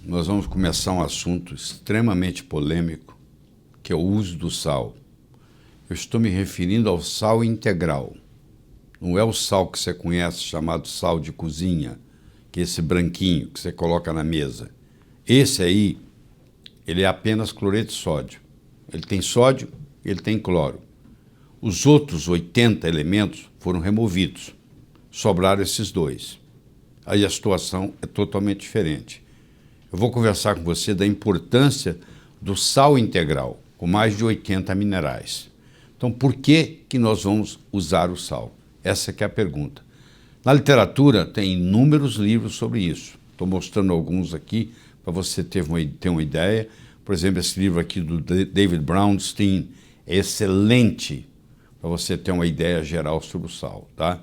nós vamos começar um assunto extremamente polêmico, que é o uso do sal. Eu estou me referindo ao sal integral. Não é o sal que você conhece, chamado sal de cozinha, que é esse branquinho que você coloca na mesa. Esse aí, ele é apenas cloreto de sódio. Ele tem sódio e ele tem cloro. Os outros 80 elementos foram removidos. Sobraram esses dois. Aí a situação é totalmente diferente. Eu vou conversar com você da importância do sal integral, com mais de 80 minerais. Então, por que nós vamos usar o sal? Essa que é a pergunta. Na literatura, tem inúmeros livros sobre isso. Estou mostrando alguns aqui para você ter uma ideia. Por exemplo, esse livro aqui do David Brownstein é excelente para você ter uma ideia geral sobre o sal, tá?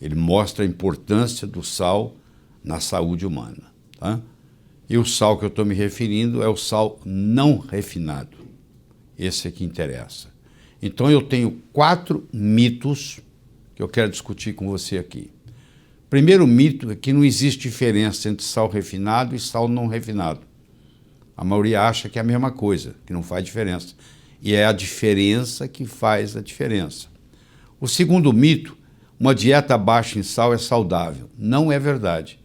Ele mostra a importância do sal na saúde humana, tá? E o sal que eu estou me referindo é o sal não refinado. Esse é que interessa. Então eu tenho 4 mitos que eu quero discutir com você aqui. Primeiro mito é que não existe diferença entre sal refinado e sal não refinado. A maioria acha que é a mesma coisa, que não faz diferença. E é a diferença que faz a diferença. O segundo mito, uma dieta baixa em sal é saudável. Não é verdade.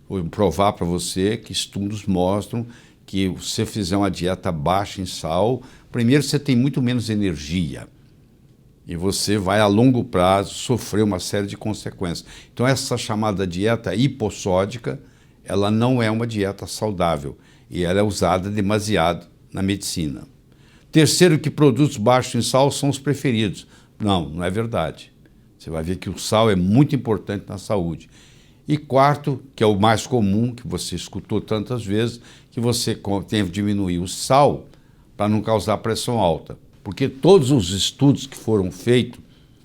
Vou provar para você que estudos mostram que se você fizer uma dieta baixa em sal, primeiro você tem muito menos energia. E você vai, a longo prazo, sofrer uma série de consequências. Então, essa chamada dieta hipossódica, ela não é uma dieta saudável. E ela é usada demasiado na medicina. Terceiro, que produtos baixos em sal são os preferidos. Não, não é verdade. Você vai ver que o sal é muito importante na saúde. E quarto, que é o mais comum, que você escutou tantas vezes, que você tem que diminuir o sal para não causar pressão alta. Porque todos os estudos que foram feitos,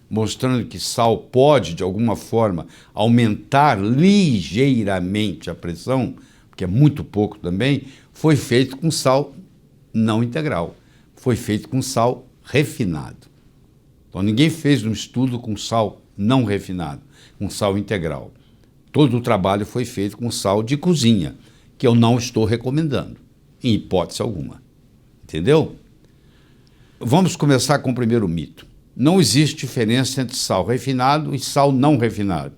mostrando que sal pode, de alguma forma, aumentar ligeiramente a pressão, que é muito pouco também, foi feito com sal não integral. Foi feito com sal refinado. Então ninguém fez um estudo com sal não refinado, com sal integral. Todo o trabalho foi feito com sal de cozinha, que eu não estou recomendando, em hipótese alguma. Entendeu? Vamos começar com o primeiro mito. Não existe diferença entre sal refinado e sal não refinado.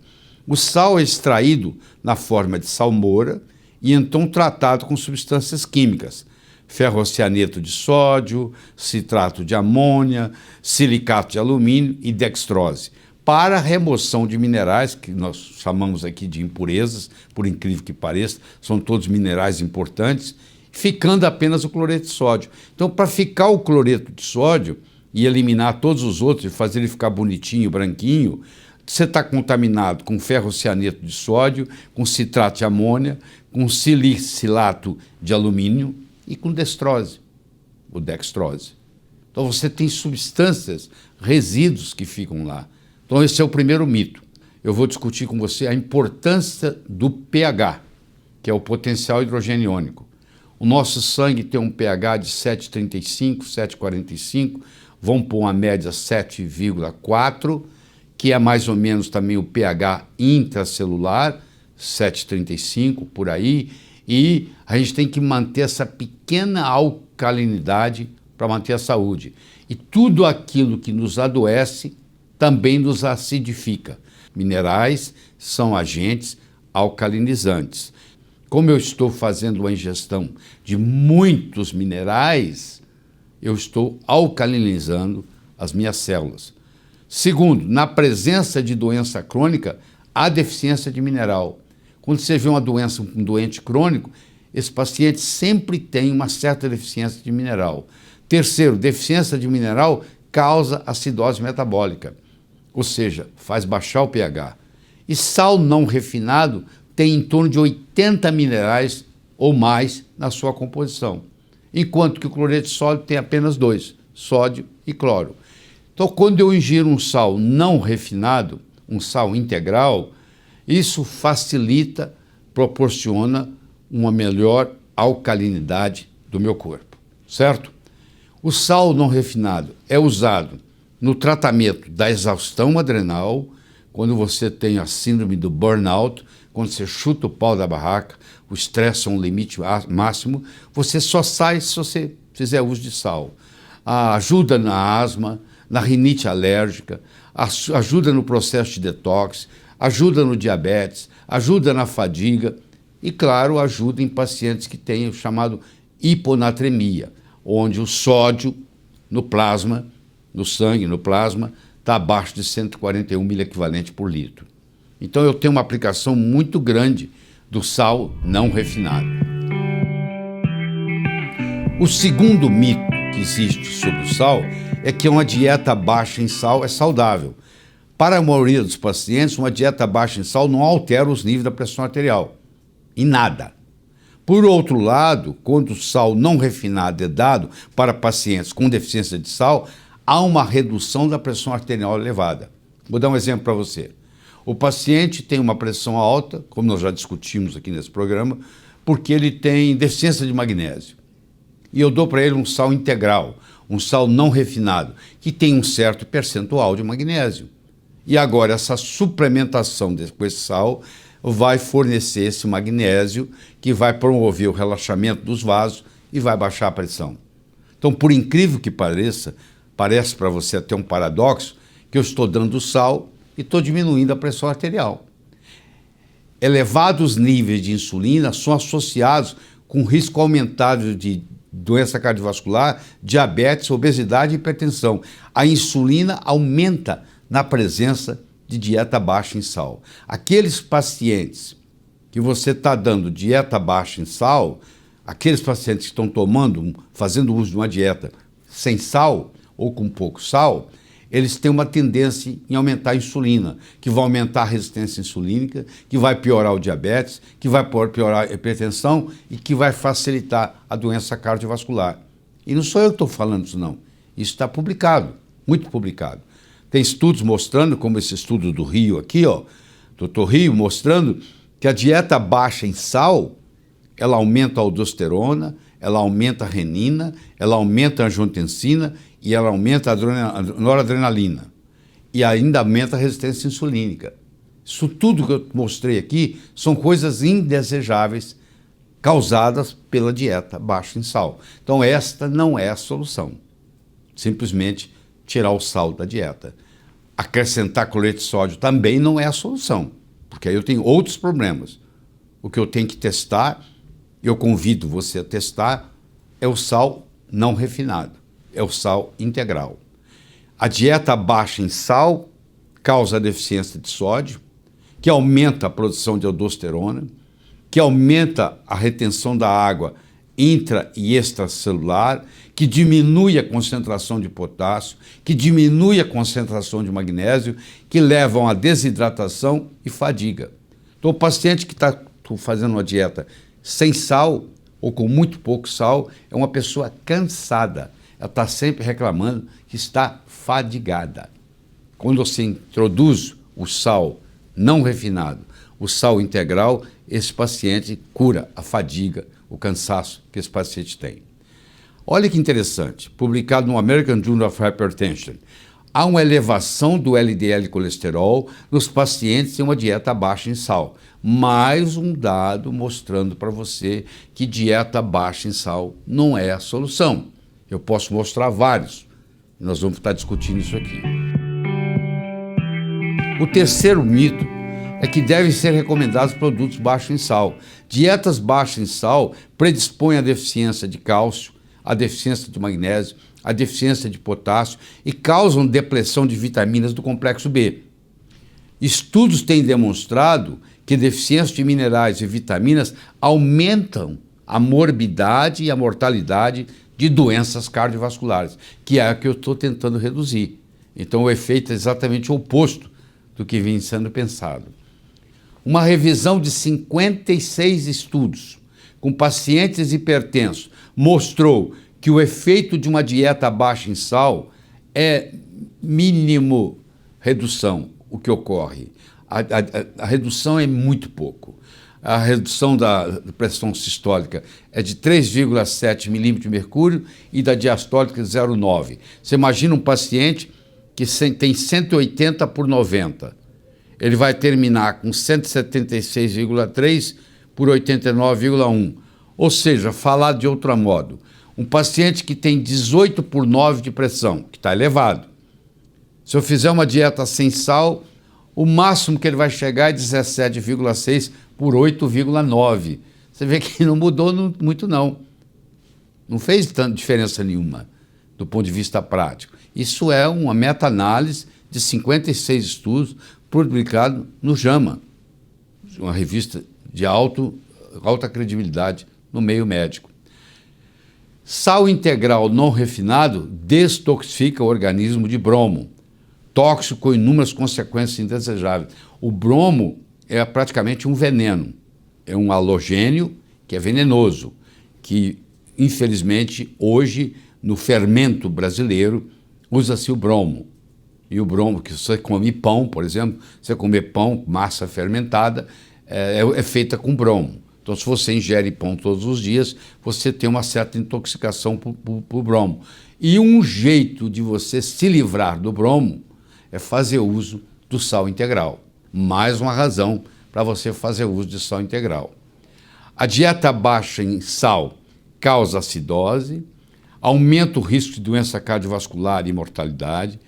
O sal é extraído na forma de salmoura e então tratado com substâncias químicas, ferrocianeto de sódio, citrato de amônia, silicato de alumínio e dextrose, para a remoção de minerais, que nós chamamos aqui de impurezas, por incrível que pareça, são todos minerais importantes, ficando apenas o cloreto de sódio. Então, para ficar o cloreto de sódio e eliminar todos os outros e fazer ele ficar bonitinho, branquinho, você está contaminado com ferrocianeto de sódio, com citrato de amônia, com silicilato de alumínio e com dextrose, o dextrose. Então você tem substâncias, resíduos que ficam lá. Então esse é o primeiro mito. Eu vou discutir com você a importância do pH, que é o potencial hidrogeniônico. O nosso sangue tem um pH de 7,35, 7,45, vamos pôr uma média 7,4, que é mais ou menos também o pH intracelular, 7,35 por aí, e a gente tem que manter essa pequena alcalinidade para manter a saúde. E tudo aquilo que nos adoece também nos acidifica. Minerais são agentes alcalinizantes. Como eu estou fazendo uma ingestão de muitos minerais, eu estou alcalinizando as minhas células. Segundo, na presença de doença crônica, há deficiência de mineral. Quando você vê um doente crônico, esse paciente sempre tem uma certa deficiência de mineral. Terceiro, deficiência de mineral causa acidose metabólica, ou seja, faz baixar o pH. E sal não refinado tem em torno de 80 minerais ou mais na sua composição, enquanto que o cloreto de sódio tem apenas 2, sódio e cloro. Então, quando eu ingiro um sal não refinado, um sal integral, isso facilita, proporciona uma melhor alcalinidade do meu corpo, certo? O sal não refinado é usado no tratamento da exaustão adrenal, quando você tem a síndrome do burnout, quando você chuta o pau da barraca, o estresse é um limite máximo, você só sai se você fizer uso de sal. Ajuda na asma, na rinite alérgica, ajuda no processo de detox, ajuda no diabetes, ajuda na fadiga e, claro, ajuda em pacientes que têm o chamado hiponatremia, onde o sódio no plasma, no sangue, no plasma, está abaixo de 141 miliequivalente por litro. Então eu tenho uma aplicação muito grande do sal não refinado. O segundo mito que existe sobre o sal é que uma dieta baixa em sal é saudável. Para a maioria dos pacientes, uma dieta baixa em sal não altera os níveis da pressão arterial, em nada. Por outro lado, quando o sal não refinado é dado para pacientes com deficiência de sal, há uma redução da pressão arterial elevada. Vou dar um exemplo para você. O paciente tem uma pressão alta, como nós já discutimos aqui nesse programa, porque ele tem deficiência de magnésio. E eu dou para ele um sal integral, um sal não refinado, que tem um certo percentual de magnésio. E agora essa suplementação com esse sal vai fornecer esse magnésio que vai promover o relaxamento dos vasos e vai baixar a pressão. Então, por incrível que pareça, parece para você até um paradoxo, que eu estou dando sal e estou diminuindo a pressão arterial. Elevados níveis de insulina são associados com risco aumentado de doença cardiovascular, diabetes, obesidade e hipertensão. A insulina aumenta na presença de dieta baixa em sal. Aqueles pacientes que você está dando dieta baixa em sal, aqueles pacientes que estão fazendo uso de uma dieta sem sal ou com pouco sal, eles têm uma tendência em aumentar a insulina, que vai aumentar a resistência insulínica, que vai piorar o diabetes, que vai piorar a hipertensão e que vai facilitar a doença cardiovascular. E não sou eu que estou falando isso, não. Isso está publicado, muito publicado. Tem estudos mostrando, como esse estudo do Rio aqui, Dr. Rio, mostrando que a dieta baixa em sal, ela aumenta a aldosterona, ela aumenta a renina, ela aumenta a angiotensina e ela aumenta a noradrenalina. E ainda aumenta a resistência insulínica. Isso tudo que eu mostrei aqui são coisas indesejáveis causadas pela dieta baixa em sal. Então esta não é a solução. Simplesmente tirar o sal da dieta. Acrescentar cloreto de sódio também não é a solução, porque aí eu tenho outros problemas. O que eu tenho que testar, eu convido você a testar, é o sal não refinado, é o sal integral. A dieta baixa em sal causa deficiência de sódio, que aumenta a produção de aldosterona, que aumenta a retenção da água intra e extracelular, que diminui a concentração de potássio, que diminui a concentração de magnésio, que levam a desidratação e fadiga. Então, o paciente que está fazendo uma dieta sem sal ou com muito pouco sal é uma pessoa cansada. Ela está sempre reclamando que está fadigada. Quando você introduz o sal não refinado, o sal integral, esse paciente cura a fadiga, o cansaço que esse paciente tem. Olha que interessante, publicado no American Journal of Hypertension, há uma elevação do LDL colesterol nos pacientes em uma dieta baixa em sal. Mais um dado mostrando para você que dieta baixa em sal não é a solução. Eu posso mostrar vários, e nós vamos estar discutindo isso aqui. O terceiro mito é que devem ser recomendados produtos baixos em sal. Dietas baixas em sal predispõem à deficiência de cálcio, à deficiência de magnésio, à deficiência de potássio e causam depressão de vitaminas do complexo B. Estudos têm demonstrado que deficiência de minerais e vitaminas aumentam a morbidade e a mortalidade de doenças cardiovasculares, que é a que eu estou tentando reduzir. Então o efeito é exatamente o oposto do que vem sendo pensado. Uma revisão de 56 estudos com pacientes hipertensos mostrou que o efeito de uma dieta baixa em sal é mínimo redução, o que ocorre. A redução é muito pouco. A redução da pressão sistólica é de 3,7 milímetros de mercúrio e da diastólica de 0,9. Você imagina um paciente que tem 180 por 90. ele vai terminar com 176,3 por 89,1. Ou seja, falar de outro modo, um paciente que tem 18 por 9 de pressão, que está elevado, se eu fizer uma dieta sem sal, o máximo que ele vai chegar é 17,6 por 8,9. Você vê que não mudou muito, não. Não fez tanta diferença nenhuma do ponto de vista prático. Isso é uma meta-análise de 56 estudos publicados no JAMA, uma revista de alta credibilidade no meio médico. Sal integral não refinado destoxifica o organismo de bromo, tóxico com inúmeras consequências indesejáveis. O bromo é praticamente um veneno, é um halogênio que é venenoso, que infelizmente hoje no fermento brasileiro usa-se o bromo. E o bromo, que você come pão, por exemplo, você comer pão, massa fermentada, é feita com bromo. Então, se você ingere pão todos os dias, você tem uma certa intoxicação por bromo. E um jeito de você se livrar do bromo é fazer uso do sal integral. Mais uma razão para você fazer uso de sal integral. A dieta baixa em sal causa acidose, aumenta o risco de doença cardiovascular e mortalidade,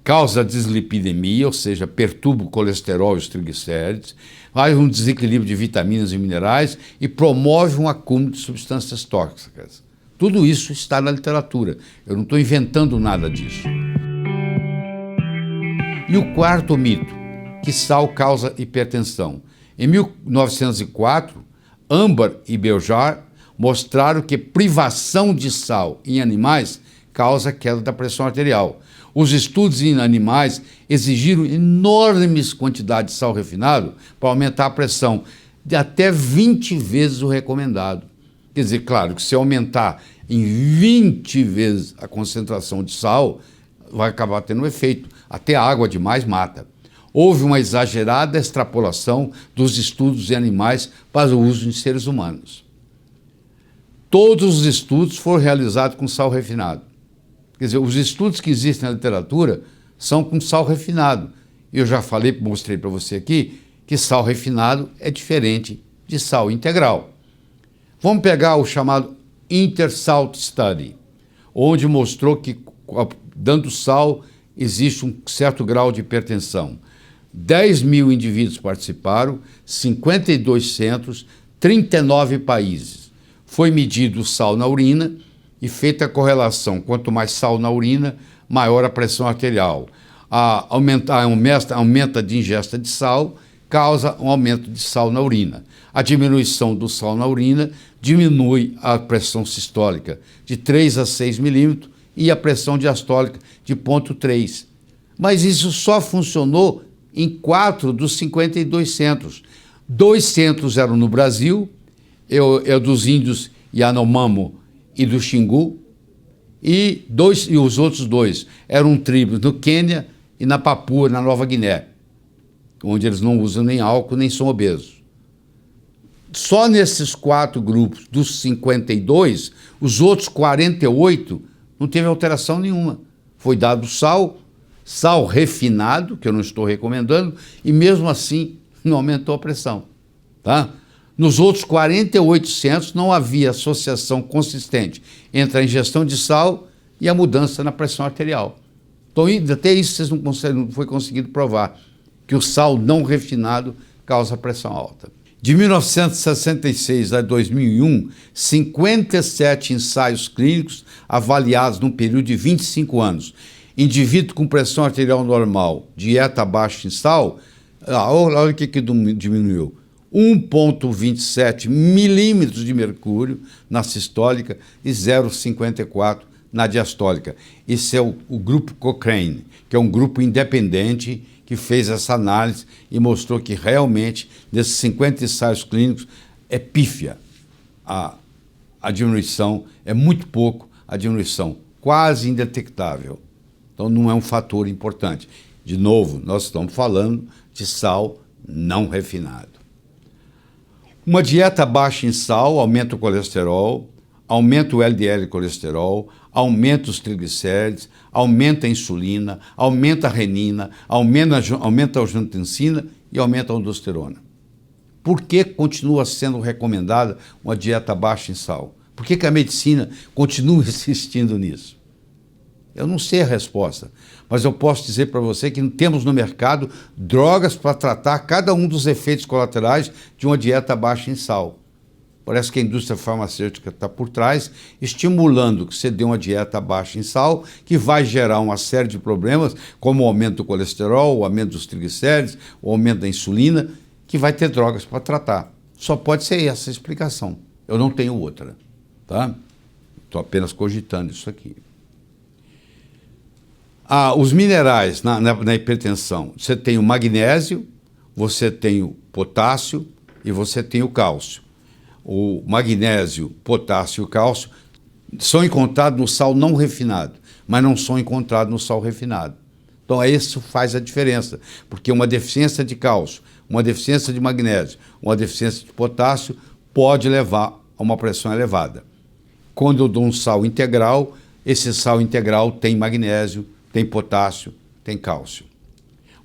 causa dislipidemia, ou seja, perturba o colesterol e os triglicérides, faz um desequilíbrio de vitaminas e minerais e promove um acúmulo de substâncias tóxicas. Tudo isso está na literatura. Eu não estou inventando nada disso. E o quarto mito, que sal causa hipertensão. Em 1904, Ambar e Beljar mostraram que privação de sal em animais causa queda da pressão arterial. Os estudos em animais exigiram enormes quantidades de sal refinado para aumentar a pressão, de até 20 vezes o recomendado. Quer dizer, claro, que se aumentar em 20 vezes a concentração de sal, vai acabar tendo um efeito. Até a água demais mata. Houve uma exagerada extrapolação dos estudos em animais para o uso em seres humanos. Todos os estudos foram realizados com sal refinado. Quer dizer, os estudos que existem na literatura são com sal refinado. Eu já falei, mostrei para você aqui, que sal refinado é diferente de sal integral. Vamos pegar o chamado Intersalt Study, onde mostrou que, dando sal, existe um certo grau de hipertensão. 10.000 indivíduos participaram, 52 centros, 39 países. Foi medido o sal na urina e feita a correlação, quanto mais sal na urina, maior a pressão arterial. Aumenta de ingesta de sal, causa um aumento de sal na urina. A diminuição do sal na urina diminui a pressão sistólica de 3 a 6 milímetros e a pressão diastólica de 0,3. Mas isso só funcionou em 4 dos 52 centros. 2 centros eram no Brasil, dos índios Yanomamo e do Xingu, e os outros 2 eram tribos no Quênia e na Papua, na Nova Guiné, onde eles não usam nem álcool, nem são obesos. Só nesses 4 grupos, dos 52, os outros 48 não teve alteração nenhuma. Foi dado sal refinado, que eu não estou recomendando, e mesmo assim não aumentou a pressão. Tá? Nos outros 48 centros não havia associação consistente entre a ingestão de sal e a mudança na pressão arterial. Então, até isso não foi conseguido provar, que o sal não refinado causa pressão alta. De 1966 a 2001, 57 ensaios clínicos avaliados num período de 25 anos. Indivíduo com pressão arterial normal, dieta baixa em sal, olha o que diminuiu. 1,27 milímetros de mercúrio na sistólica e 0,54 na diastólica. Esse é o grupo Cochrane, que é um grupo independente que fez essa análise e mostrou que realmente, desses 50 ensaios clínicos, é pífia. A diminuição é muito pouco, a diminuição quase indetectável. Então não é um fator importante. De novo, nós estamos falando de sal não refinado. Uma dieta baixa em sal aumenta o colesterol, aumenta o LDL colesterol, aumenta os triglicérides, aumenta a insulina, aumenta a renina, aumenta a angiotensina e aumenta a aldosterona. Por que continua sendo recomendada uma dieta baixa em sal? Por que a medicina continua insistindo nisso? Eu não sei a resposta, mas eu posso dizer para você que temos no mercado drogas para tratar cada um dos efeitos colaterais de uma dieta baixa em sal. Parece que a indústria farmacêutica está por trás, estimulando que você dê uma dieta baixa em sal, que vai gerar uma série de problemas, como o aumento do colesterol, o aumento dos triglicérides, o aumento da insulina, que vai ter drogas para tratar. Só pode ser essa a explicação. Eu não tenho outra. Tá? Estou apenas cogitando isso aqui. Os minerais na hipertensão. Você tem o magnésio, você tem o potássio e você tem o cálcio. O magnésio, potássio e o cálcio são encontrados no sal não refinado, mas não são encontrados no sal refinado. Então, isso faz a diferença, porque uma deficiência de cálcio, uma deficiência de magnésio, uma deficiência de potássio pode levar a uma pressão elevada. Quando eu dou um sal integral, esse sal integral tem magnésio, tem potássio, tem cálcio.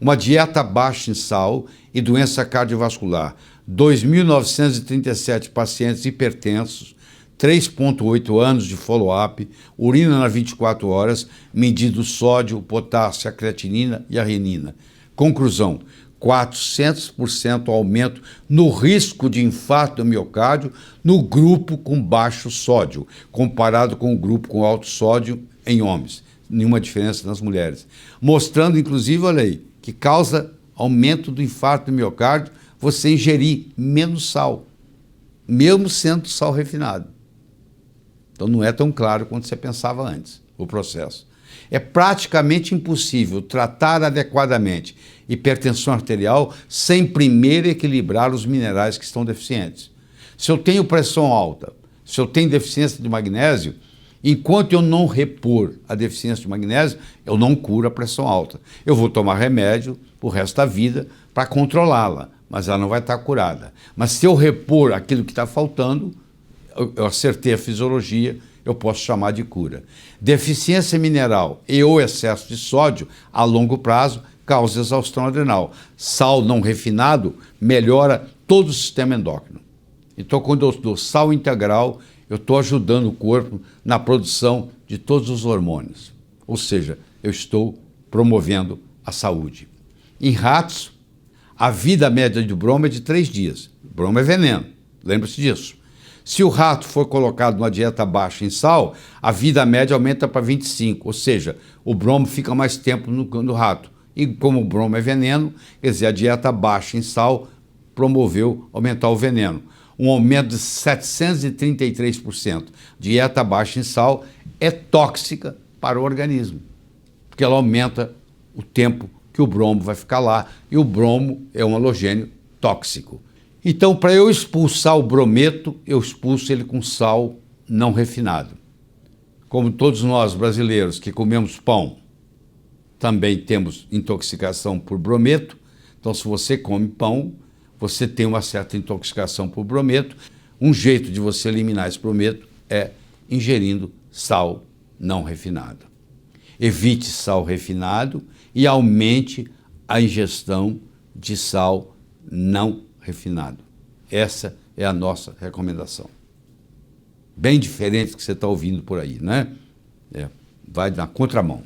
Uma dieta baixa em sal e doença cardiovascular. 2.937 pacientes hipertensos, 3,8 anos de follow-up, urina nas 24 horas, medido o sódio, o potássio, a creatinina e a renina. Conclusão, 400% aumento no risco de infarto do miocárdio no grupo com baixo sódio, comparado com o grupo com alto sódio em homens. Nenhuma diferença nas mulheres. Mostrando, inclusive, olha aí, que causa aumento do infarto do miocárdio você ingerir menos sal, mesmo sendo sal refinado. Então não é tão claro quanto você pensava antes, o processo. É praticamente impossível tratar adequadamente hipertensão arterial sem primeiro equilibrar os minerais que estão deficientes. Se eu tenho pressão alta, se eu tenho deficiência de magnésio, enquanto eu não repor a deficiência de magnésio, eu não curo a pressão alta. Eu vou tomar remédio o resto da vida para controlá-la, mas ela não vai estar curada. Mas se eu repor aquilo que está faltando, eu acertei a fisiologia, eu posso chamar de cura. Deficiência mineral e ou excesso de sódio, a longo prazo, causa exaustão adrenal. Sal não refinado melhora todo o sistema endócrino. Então, quando eu dou sal integral, eu estou ajudando o corpo na produção de todos os hormônios. Ou seja, eu estou promovendo a saúde. Em ratos, a vida média de bromo é de 3 dias. Bromo é veneno, lembre-se disso. Se o rato for colocado numa dieta baixa em sal, a vida média aumenta para 25, ou seja, o bromo fica mais tempo no rato. E como o bromo é veneno, quer dizer, a dieta baixa em sal promoveu aumentar o veneno. Um aumento de 733%. Dieta baixa em sal é tóxica para o organismo, porque ela aumenta o tempo que o bromo vai ficar lá, e o bromo é um halogênio tóxico. Então, para eu expulsar o brometo, eu expulso ele com sal não refinado. Como todos nós brasileiros que comemos pão, também temos intoxicação por brometo. Então, se você come pão, você tem uma certa intoxicação por brometo. Um jeito de você eliminar esse brometo é ingerindo sal não refinado. Evite sal refinado e aumente a ingestão de sal não refinado. Essa é a nossa recomendação. Bem diferente do que você está ouvindo por aí, né? Vai na contramão.